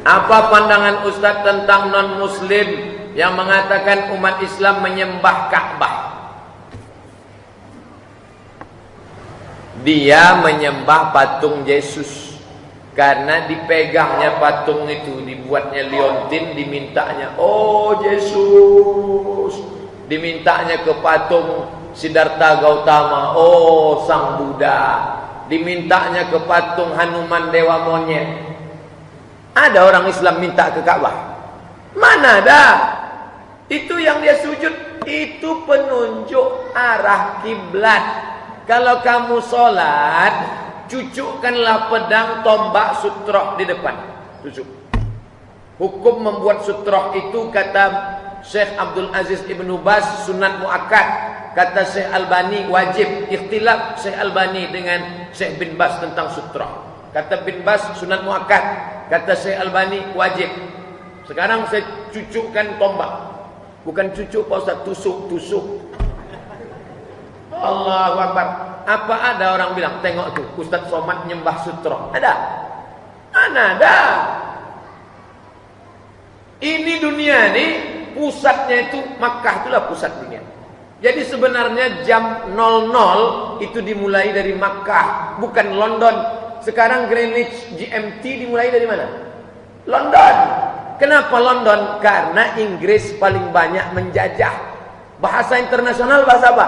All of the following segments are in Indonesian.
Apa pandangan Ustadz tentang non-muslim yang mengatakan umat Islam menyembah Ka'bah? Dia menyembah patung Yesus karena dipegangnya patung itu, dibuatnya liontin, dimintanya, oh Yesus, dimintanya ke patung Siddhartha Gautama, oh Sang Buddha, dimintanya ke patung Hanuman Dewa Monyet. Ada orang Islam minta ke Ka'bah? Mana ada? Itu yang dia sujud, itu penunjuk arah kiblat. Kalau kamu sholat, cucukkanlah pedang, tombak, sutroh di depan. Cucuk. Hukum membuat sutroh itu kata Syekh Abdul Aziz Ibnu Baz sunat muakkad. Kata Syekh Albani wajib. Ikhtilaf Syekh Albani dengan Syekh bin Baz tentang sutroh. Kata bin Baz sunat muakkad. Kata Syekh Albani wajib. Sekarang saya cucukkan tombak. Bukan cucuk Pak Ustaz, tusuk. Allahu Akbar. Apa ada orang bilang, tengok tuh Ustaz Somad nyembah sutroh? Ada? Mana ada? Ini dunia nih, pusatnya itu Makkah, itulah pusat dunia. Jadi sebenarnya jam 00 itu dimulai dari Makkah, bukan London. Sekarang Greenwich GMT dimulai dari mana? London. Kenapa London? Karena Inggris paling banyak menjajah. Bahasa internasional bahasa apa?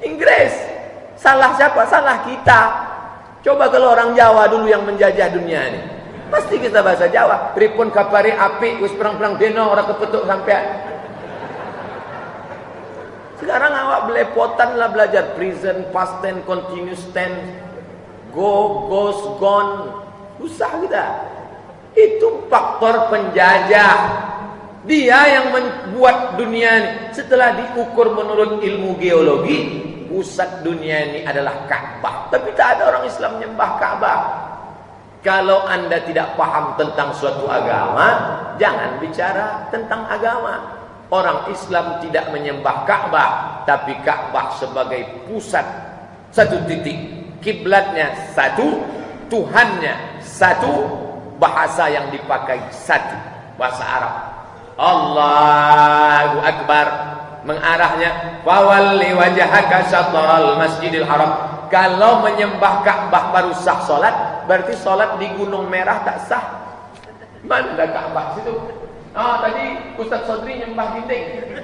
Inggris. Salah siapa? Salah kita. Coba kalau orang Jawa dulu yang menjajah dunia ini, pasti kita bahasa Jawa. Pripun kapari api wis perang-perang deno ora kepetuk sampean. Sekarang awak belepotan lah belajar present, past tense, continuous tense. Go, goes, gone. Susah kita. Itu faktor penjajah. Dia yang membuat dunia ini. Setelah diukur menurut ilmu geologi, pusat dunia ini adalah Ka'bah. Tapi tak ada orang Islam menyembah Ka'bah. Kalau anda tidak paham tentang suatu agama, jangan bicara tentang agama. Orang Islam tidak menyembah Ka'bah, tapi Ka'bah sebagai pusat satu titik. Kiblatnya satu, Tuhannya satu, bahasa yang dipakai satu, bahasa Arab. Allahu Akbar. Mengarahnya fawalli wajhaka syatral Masjidil Haram. Kalau menyembah Ka'bah baru sah salat, berarti salat di Gunung Merah tak sah. Mana ada Ka'bah situ? Oh, tadi Ustaz Sodri nyembah dinding.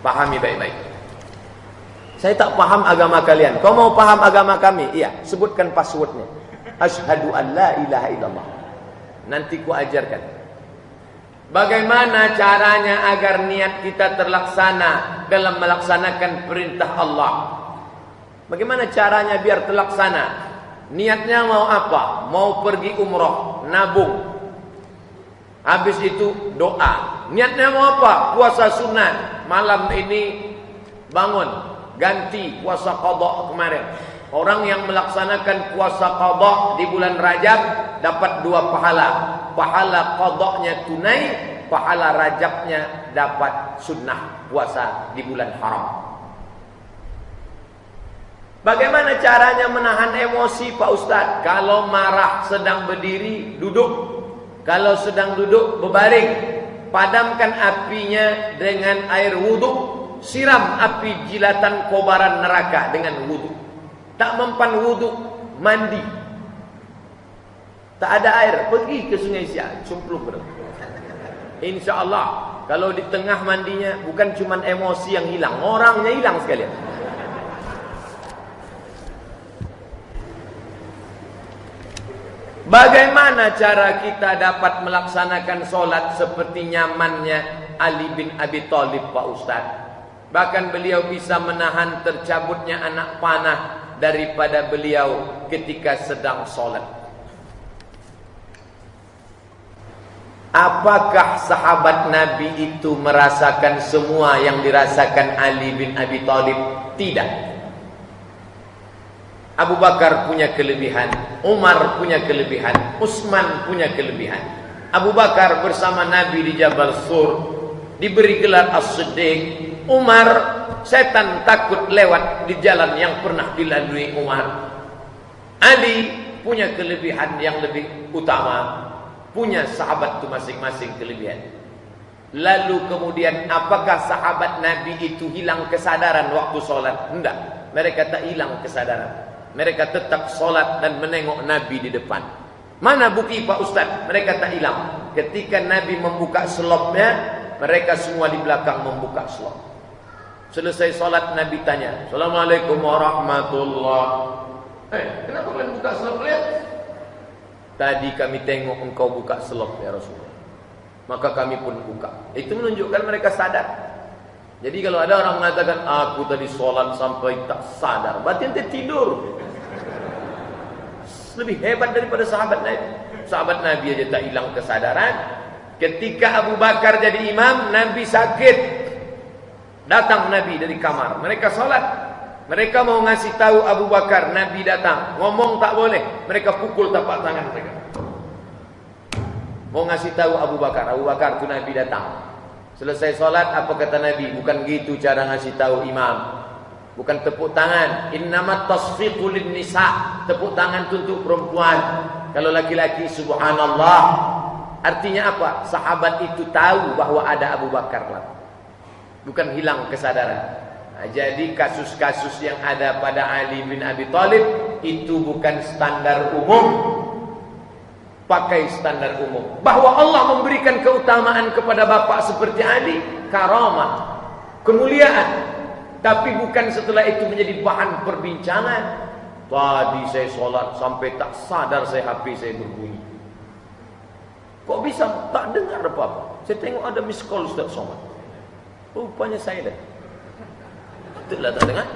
Pahami baik-baik. Saya tak paham agama kalian. Kau mau paham agama kami? Iya, sebutkan passwordnya. Asyhadu an la ilaha illallah. Nanti ku ajarkan. Bagaimana caranya agar niat kita terlaksana dalam melaksanakan perintah Allah? Bagaimana caranya biar terlaksana? Niatnya mau apa? Mau pergi umroh, nabung. Habis itu doa. Niatnya mau apa? Puasa sunat. Malam ini bangun, ganti puasa qadha kemarin. Orang yang melaksanakan puasa qadha di bulan Rajab dapat 2 pahala. Pahala qadhanya tunai, pahala Rajabnya dapat sunnah puasa di bulan haram. Bagaimana caranya menahan emosi Pak Ustadz? Kalau marah sedang berdiri, duduk. Kalau sedang duduk, berbaring. Padamkan apinya dengan air wudhu. Siram api jilatan kobaran neraka dengan wudhu. Tak mempan wudhu, mandi. Tak ada air, pergi ke Sungai Siak, cumplung berapa. Insya Allah, kalau di tengah mandinya bukan cuma emosi yang hilang, orangnya hilang sekalian. Bagaimana cara kita dapat melaksanakan solat seperti nyamannya Ali bin Abi Thalib Pak Ustadz? Bahkan beliau bisa menahan tercabutnya anak panah daripada beliau ketika sedang solat. Apakah sahabat Nabi itu merasakan semua yang dirasakan Ali bin Abi Thalib? Tidak. Abu Bakar punya kelebihan, Umar punya kelebihan, Utsman punya kelebihan. Abu Bakar bersama Nabi di Jabal Sur, diberi gelar As-Siddiq. Umar, setan takut lewat di jalan yang pernah dilalui Umar. Ali, punya kelebihan yang lebih utama. Punya sahabat itu masing-masing kelebihan. Lalu kemudian apakah sahabat Nabi itu hilang kesadaran waktu sholat? Enggak. Mereka tak hilang kesadaran. Mereka tetap sholat dan menengok Nabi di depan. Mana bukti Pak Ustaz? Mereka tak hilang. Ketika Nabi membuka selopnya, mereka semua di belakang membuka selop. Selesai sholat Nabi tanya, Assalamualaikum warahmatullahi. Kenapa kalian buka selop? Lihat. Tadi kami tengok engkau buka selop ya Rasulullah. Maka kami pun buka. Itu menunjukkan mereka sadar. Jadi kalau ada orang mengatakan aku tadi sholat sampai tak sadar, berarti ente tidur. Lebih hebat daripada sahabat Nabi. Sahabat Nabi aja tak hilang kesadaran. Ketika Abu Bakar jadi imam, Nabi sakit. Datang Nabi dari kamar. Mereka sholat. Mereka mau ngasih tahu Abu Bakar, Nabi datang. Ngomong tak boleh. Mereka pukul tapak tangan mereka. Mau ngasih tahu Abu Bakar tu Nabi datang. Selesai sholat, apa kata Nabi? Bukan gitu cara ngasih tahu imam. Bukan tepuk tangan. Innamat tasfiqu lin nisa. Tepuk tangan untuk perempuan. Kalau laki-laki subhanallah. Artinya apa? Sahabat itu tahu bahwa ada Abu Bakar lah. Bukan hilang kesadaran. Nah, jadi kasus-kasus yang ada pada Ali bin Abi Thalib itu bukan standar umum. Pakai standar umum. Bahwa Allah memberikan keutamaan kepada bapak seperti Ali, karamah, kemuliaan. Tapi bukan setelah itu menjadi bahan perbincangan. Tadi saya sholat sampai tak sadar HP saya berbunyi. Kok bisa tak dengar apa-apa? Saya tengok ada miss call Ustaz Somad. Rupanya saya dah. Itulah tak dengar.